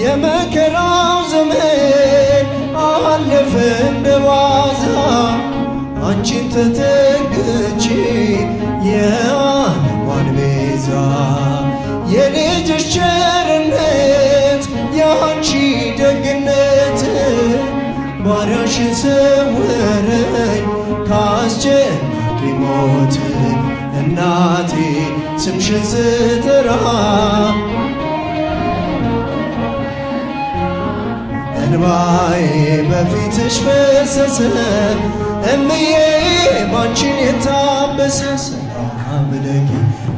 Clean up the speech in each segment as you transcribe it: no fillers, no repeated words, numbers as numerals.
የመከራው ዘመን አለፈ እንደዋዛ አንቺን ተጠግቼ የዓለሟን ቤዛ የልጅሽ ቸርነት የአንቺ ደግነት ባሪያሽን ሰወረኝ ካስጨናቂ ሞት እናቴ ስምሽን ስጠራ እንባዬ በፊትሽ ፈሰሰ እምዬ ባንቺን የታበሰ ሰላም ለኪ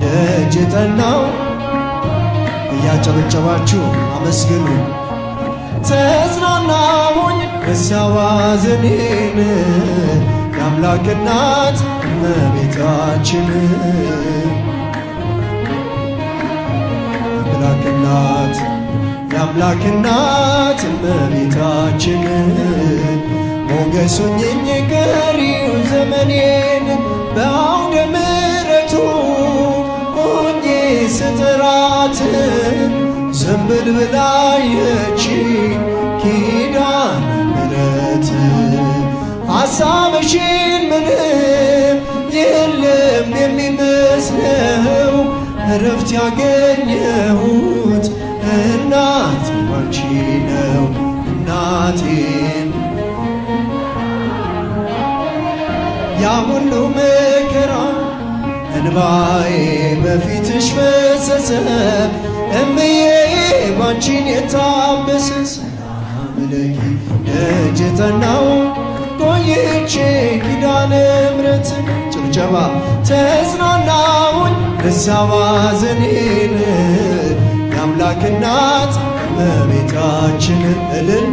ደጅ ጠናው እያጨበጨባችሁ አመስግኑ። ተጽናናሁኝ ረሳሁ ሐዘኔን የአምላክ እናት እመቤታችን የአምላክ እናት እመቤታችን ሞገስ ሁኚኝ ቀሪው ዘመኔን በአውደ ምሕረቱ ሆኜ ስጠራት ዘንበል ብላ አየችኝ ኪዳነ ምሕረት ሐሳብሽን ምንም የለም የሚመስለው እረፍት ያገኘሁት እናቴ ባንቺ ነው እናቴን ያ ሁሉ መከራ እንባዬ በፊትሽ ፈሰሰ እምዬ ባንቺን የታበሰ ሰላም ለኪ ደጅ ጠናው ቆይቼ ኪዳነ ምሕረት ጭብጨባ ተጽናናሁኝ ረሳሁ ሐዘኔን የአምላክ እናት እመቤታችን እልል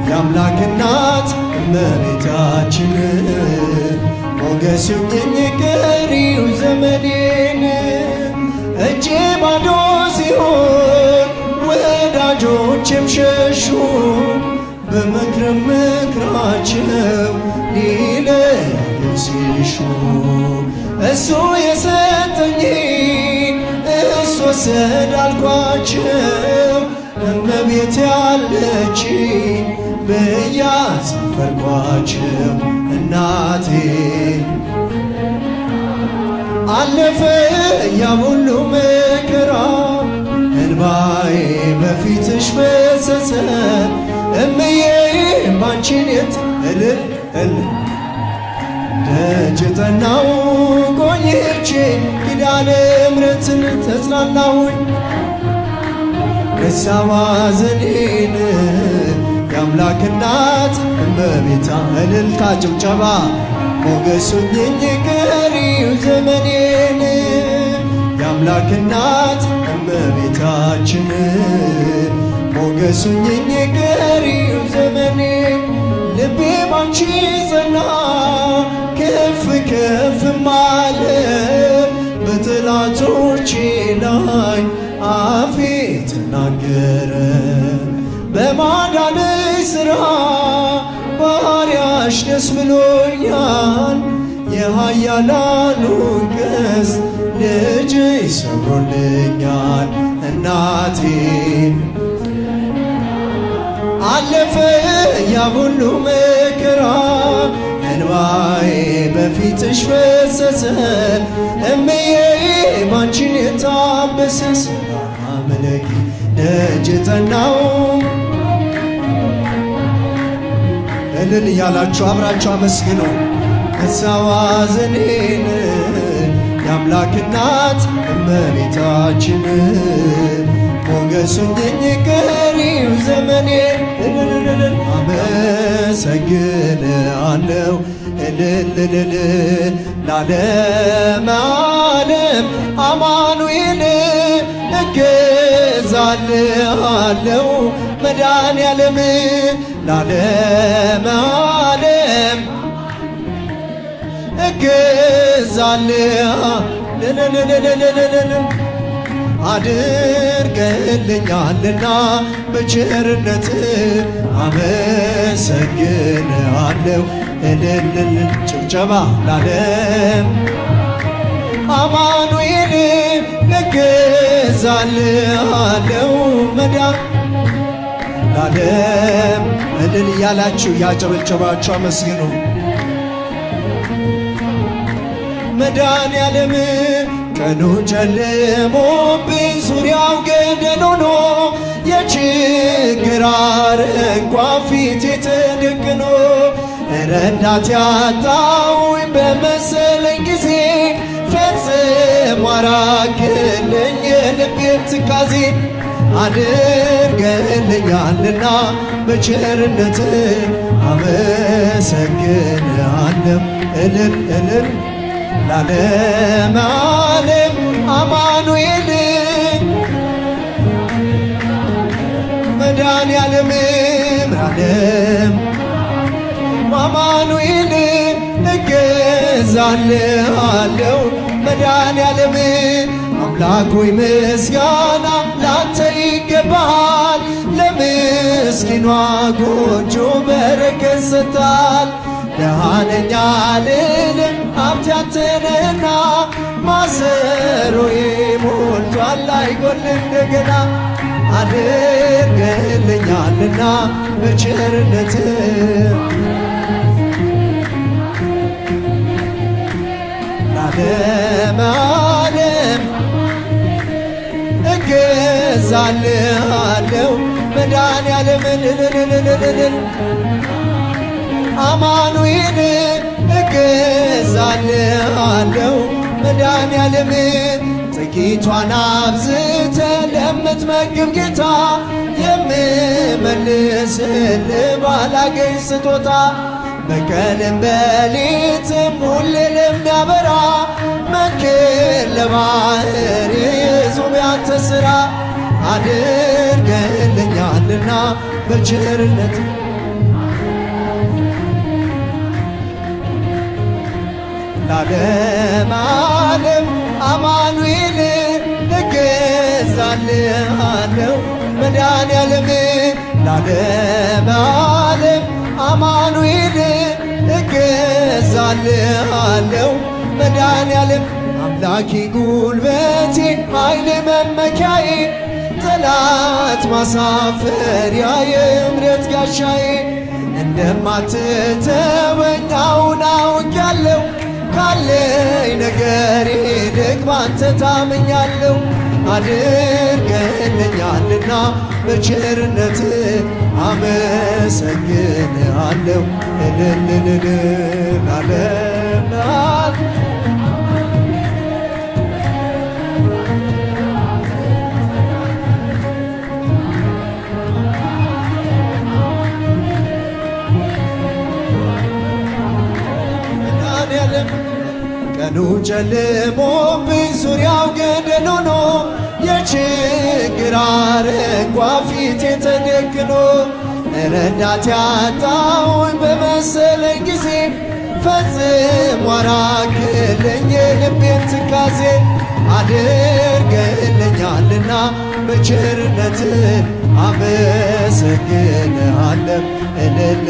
የአምላክ እናት እመቤታችን ሞገስ ሁኚኝ ቀሪው ዘመኔን እጄ ባዶ ሲሆን ወዳጆቼም ሸሹ በመክረም ምክራቸው ሊለያዩ ሲሹ እሱ የሰጠኝ እሱ ወሰድ አልኳቸው እመቤት ያለች ብዬ አሳፈርኳቸው እናቴ አለፈ ያ ሁሉ መከራ እንባዬ በፊትሽ ፈሰሰ እምዬ ባንቺን እልል ደጅ ጠናው ቆይቼ ኪዳነ ምሕረትን ተጽናናሁኝ ረሳሁ ሐዘኔን የአምላክ እናት እመቤታ እልልታ ጭብጨባ ሞገስ ሁኚኝ ቀሪው ዘመኔን የአምላክ እናት እመቤታችን ሞገስ ሁኚኝ ቀሪው ዘመኔን ልቤ ባንቺ ጸና ከፍ ከፍም አለ በጠላቶቼ ላይ አፌ ተናገረ በማዳንሽ ሥራ ባሪያሽ ደስ ብሎኛል የኃያላኑን ቀስት ልጅሽ ሰብሮልኛል እናቴን አለፈ ያ ሁሉ መከራ እንባዬ በፊትሽ ፈሰሰ እምዬ ባንቺን የታበሰ ሰላም ለኪ ደጅ ጠናው እልል እያላችሁ አብራችሁ አመስግኑ ረሳሁ ሐዘኔን የአምላክ እናት እመቤታችን ሞገስ ሁኚኝ ቀሪው ዘመኔን አመሰግንሃለሁ እልል ለዓለመ ዓለም አማኑኤል እገዛልሃለሁ መድኃኔዓለም ለዓለመ ዓለም እገዛልሃለሁ አድርገልኛልና በቸርነት አመሰግንሃለሁ እልል ጭብጨባ ለዓለም አማኑኤል እገዛልሃለው መዳን ለዓለም እልል እያላችሁ ያጨበጨባችሁ አመስግኑ። መድኃኔዓለም ቀኑ ጨልሞብኝ ዙሪያው ገደል ሆኖ የችግር አረንቋ ፊቴ ተደቅኖ ረዳት ያጣሁኝ በመሰለኝ ጊዜ ፈጽሞ አራቅልኝ የልቤን ትካዜ አድርገህልኛልና በቸርነት አመሰግንሃለሁ እልል እልል ለዓለም ዓለም አማኑኤል መድኃኔዓለም ምራለም አማኑኤል እገዛልሃለሁ መድኃኔዓለም አምላክ ሆይ ምስጋና ላንተ ይገባሃል። ለምስኪኗ ጎጆ በረከት ሰጥተሃል። ደሃ ነኝ አልልም ሀብት ያንተ ነህና ማሰሮዬ ሞልቷል አይጎድልም እንደገና አድርገህልኛልና በቸርነትህ ለዓለም ዓለም እገዛልሃለሁ መድኃኔዓለም አማኑኤል እገዛልሃለሁ መድኃኔዓለም ጥቂቷን አብዝተ ለምትመግብ ጌታ የምመልስልህ ባላገኝ ስጦታ በቀንም በሌትም ሁሌ ለሚያበራ መንክር ለባህር የዙም ያንተ ሥራ አድርገህልኛልና በቸርነት ለዓለም ዓለም አማኑኤል እገዛልሃለሁ መድኃኔዓለም ለዓለም ዓለም አማኑኤል እገዛልሃለሁ መድኃኔዓለም አምላኬ ጉልበቴ ኃይሌ መመኪያዬ ጠላት ማሳፈሪያ የእምረት ጋሻዬ እንደማትተወኝ አሁን አውቄያለሁ ካለኝ ነገር ይልቅ ባንተ ታምኛለሁ አድርገህልኛልና በቸርነትህ አመሰግንሃለሁ እልል ለዓለም ቀኑ ጨልሞብኝ ዙሪያው ገደል ሆኖ የችግር አረንቋ ፊቴ ተደቅኖ ረዳት ያጣሁኝ በመሰለኝ ጊዜ ፈጽሞ አራቅልኝ የልቤን ትካዜ አድርገህልኛልና በቸርነትህ አመሰግንሃለሁ እልል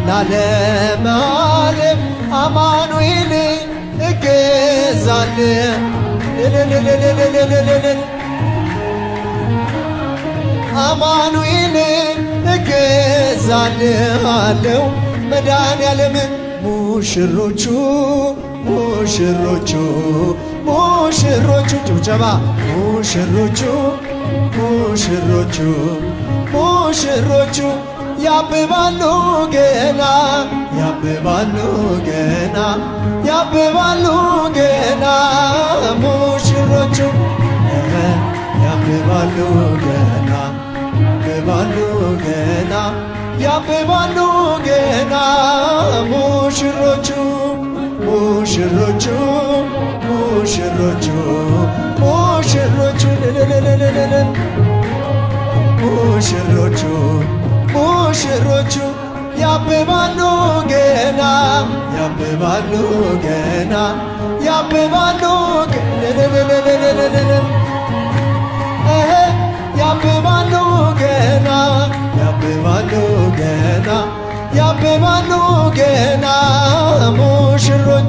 ለዓለም ዓለም አማኑኤል እገዛልህ አማኑኤል እገዛልሃለሁ መድኃኔዓለም ሙሽሮቹ ሙሽሮቹ ሙሽሮቹ ጭብጨባ ሙሽሮቹ ሙሽሮቹ ሙሽሮቹ ያብባሉ ገና ያብባሉ ገና ያብባሉ ገና ሙሽሮቹ ያብባሉ ገና ያብባሉ ገና ያብባሉ ገና ሙሽሮቹ ሙሽሮቹ ሙሽሮቹ ሙሽሮቹ ሙሽሮቹ ሙሽሮቹ ያብባሉ ገና ያብባሉ ገና ያብባሉ ያብባሉ ገና ያብባሉ ገና ያብባሉ ገና ሙሽሮች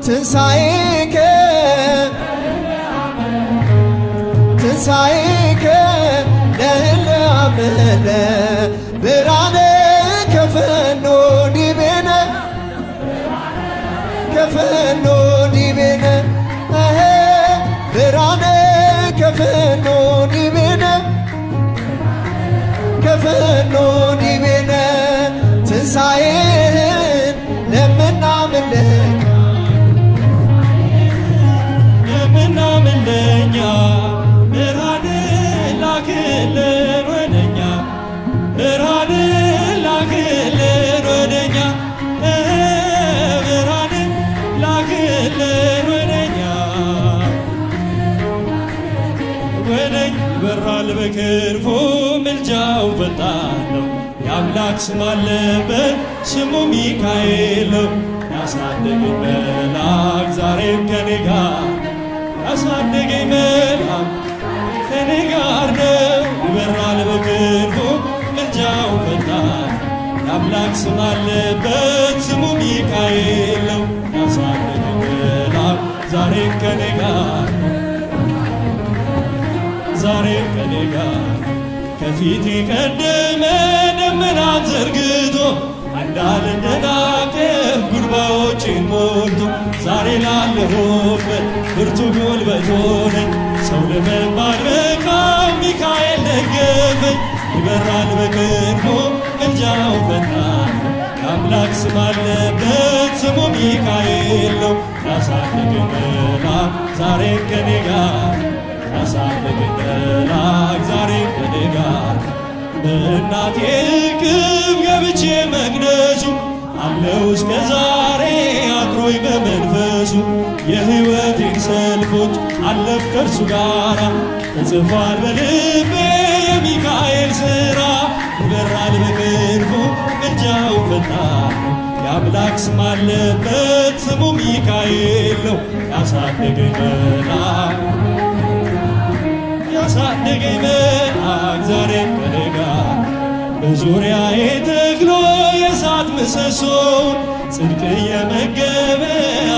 ትንሣኤከ ትንሣኤከ ለእለ አመነ ብርሃነ ከፈኖ ዲቤነ ከፈኖ ዲቤነ ብርሃነ ከፈኖ ዲቤነ ከፈኖ ዲቤነ ትንሣኤህን ለምናምንህ ለምናምንለኛ ብርሃን ላክልን ወደኛ ብርሃን ላክልን ወደኛ ብርሃን ላክልን ወደኛ ወደኝ ይበራል በክንፉ ምልጃው ፈጣን ነው የአምላክ ስም አለበት ስሙ ሚካኤል ነው ያሳደገኝ መልአክ ዛሬም ከኔ ጋር ያሳደገኝ መልአክ ከኔ ጋር ነው ይበራል በክንፉ ምልጃው ፈጣን የአምላክ ስም አለበት ስሙ ሚካኤል ነው ያሳደገኝ መልአክ ዛሬም ከኔ ጋር ዛሬም ከኔ ጋር ከፊቴ ቀደመ ደመናን ዘርግቶ እንዳልደናቀፍ ጉድባዎቼን ሞልቶ ዛሬ ላለሁበት ብርቱ ጉልበት ሆነኝ ሰው ለመባል በቃው ሚካኤል ደገፈኝ ይበራል በክንፉ ምልጃው ፈጣን የአምላክ ስም አለበት ስሙ ሚካኤል ነው ያሳደገኝ መልአክ ዛሬም ከኔ ጋር ያሳደገኝ መልአክ ዛሬም ከኔ ጋር በእናቴ እቅፍ ገብቼ መቅደሱ አለው እስከ ዛሬ አድሮኝ በመንፈሱ የሕይወቴን ሰልፎች አለፍ ከእርሱ ጋራ ተጽፏል በልቤ የሚካኤል ሥራ ይበራል በክንፉ ምልጃው ፈጣን የአምላክ ስም አለበት ስሙ ሚካኤል ነው ያሳደገኝ መልአክ ያሳደገኝ መልአክ ዛሬም ከኔ ጋር በዙሪያዬ ተክሎ የእሳት ምሰሶውን ጽድቅ እየመገበ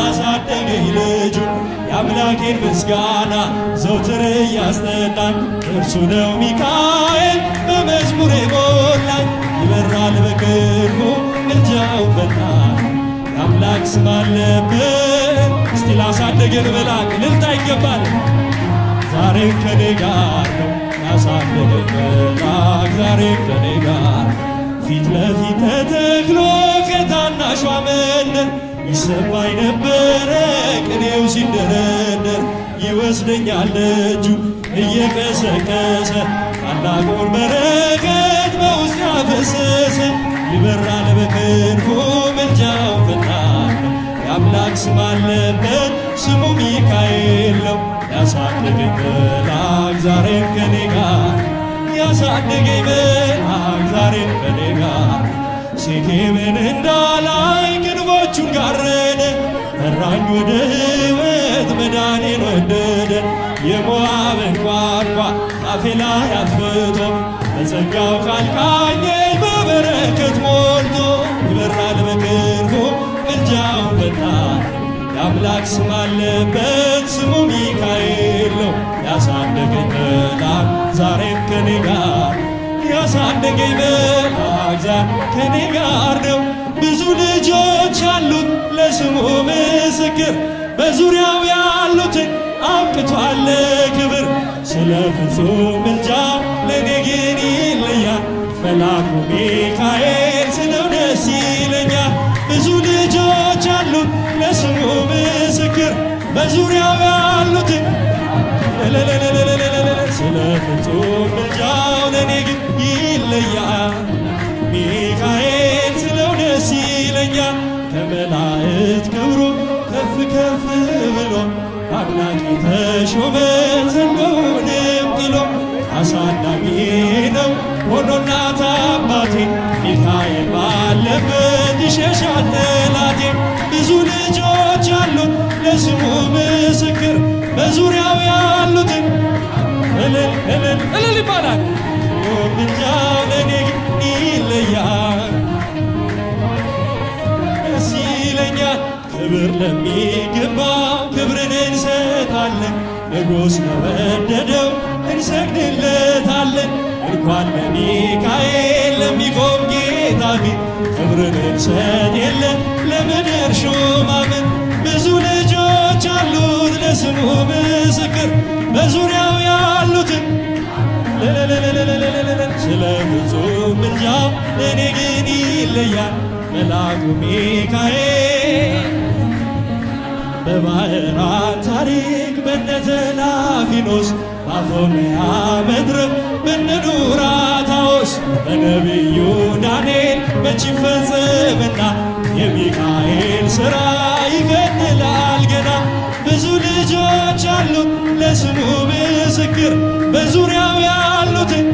አሳደገኝ ልጁን የአምላኬን ምስጋና ዘውትር እያስጠናኝ እርሱ ነው ሚካኤል በመዝሙር የሞላኝ ይበራል በክንፉ ምልጃው ፈጣን የአምላክ ስም አለበት እስቲ ላሳደገን መልአክ እልልታ ይገባል ዛሬም ከኔ ጋር ነው ያሳደገኝ መልአክ ዛሬም ከኔ ጋር ፊት ለፊት ተተክሎ ከታናሿ መንደር ይሰማኝ ነበረ ቅኔው ሲደረደር ይወስደኛል እጁ እየቀሰቀሰ ታላቁን በረከት በውስጥ ያፈሰሰ ይበራል በክንፉ ምልጃው ፈጣን የአምላክ ስም አለበት ስሙ ሚካኤል ነው ያሳደገኝ መልአክ ዛሬም ከኔ ጋር ያሳደገኝ መልአክ ዛሬም ከኔ ጋር ሴኬምን እንዳላይ ክንፎቹን ጋረደ መራኝ ወደ ሕይወት መዳኔን ወደደ የሞዓብን ቋንቋ አፌ ላይ አጥፍቶ በጸጋው ቃል ቃኘኝ በበረከት ሞልቶ ይበራል በክንፉ ምልጃው ፈጣን የአምላክ ስም አለበት ስሙ ሚካኤል ነው ያሳደገኝ መልአክ ዛሬም ከኔ ጋር ያሳደገኝ መልአክ ዛሬም ከኔ ጋር ነው ብዙ ልጆች አሉት ለስሙ ምስክር በዙሪያው ያሉትን አብቅቷል ክብር ስለ ፍጹም ምልጃ ለእኔ ግን ይለያል መልአኩ ሚካኤል ስለው ደስ ይለኛል ብዙ ልጆች አሉት ለስሙ ምስክር በዙሪያው ያሉትን ስለ ፍጹም ምልጃው ለእኔ ግን ይለያል ሚካኤል ስለው ደስ ይለኛል ከመላእክት ክብሩ ከፍ ከፍ ብሎ አምላክ ተሾመ ዘንዶውንም ጥሎ አሳዳጊ ነው ሆኖ እናት አባቴ ሚካኤል ባለበት ይሸሻል ጠላቴ ብዙ ልጆች አሉት ለስሙ ምስክር በዙሪያው ያሉትን እልል ይባላል ምልጃው ለእኔ ይለያል ደስ ይለኛል ክብር ለሚገባው ክብርን እንሰጣለን ንጉሥ ለወደደው እንሰግድለታለን። እንኳን ለሚካኤል ለሚቆም ጌታ ፊት ክብርን እንሰጥ የለ ለምድር ሹማምን። ብዙ ልጆች አሉት ለስሙ ምስክር በዙሪያው ያሉትን ስለ ፍጹም ምልጃው ለእኔ ግን ይለያል መልአኩ ሚካኤል። በባሕራን ታሪክ በነ ተላፊኖስ በአፎምያ መድረክ በነ ዱራታዎስ በነቢዩ ዳንኤል መች ይፈጸምና የሚካኤል ሥራ ይቀጥላል ገና። ብዙ ልጆች አሉት ለስሙ ምስክር በዙሪያው ያሉትን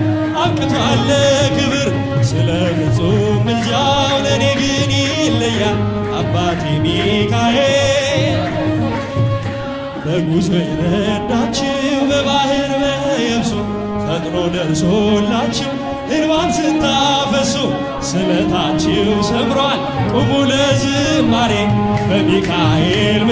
አብቅቷል ለክብር። ስለ ፍጹም ምልጃው ለእኔ ግን ይለያል አባቴ ሚካኤል። በጉዞ የረዳችው በባሕር በየብሱ ፈጥኖ ደርሶላችሁ እንባን ስታፈሱ ስለታችሁ ሰምሯል ቁሙ ለዝማሬ በሚካኤል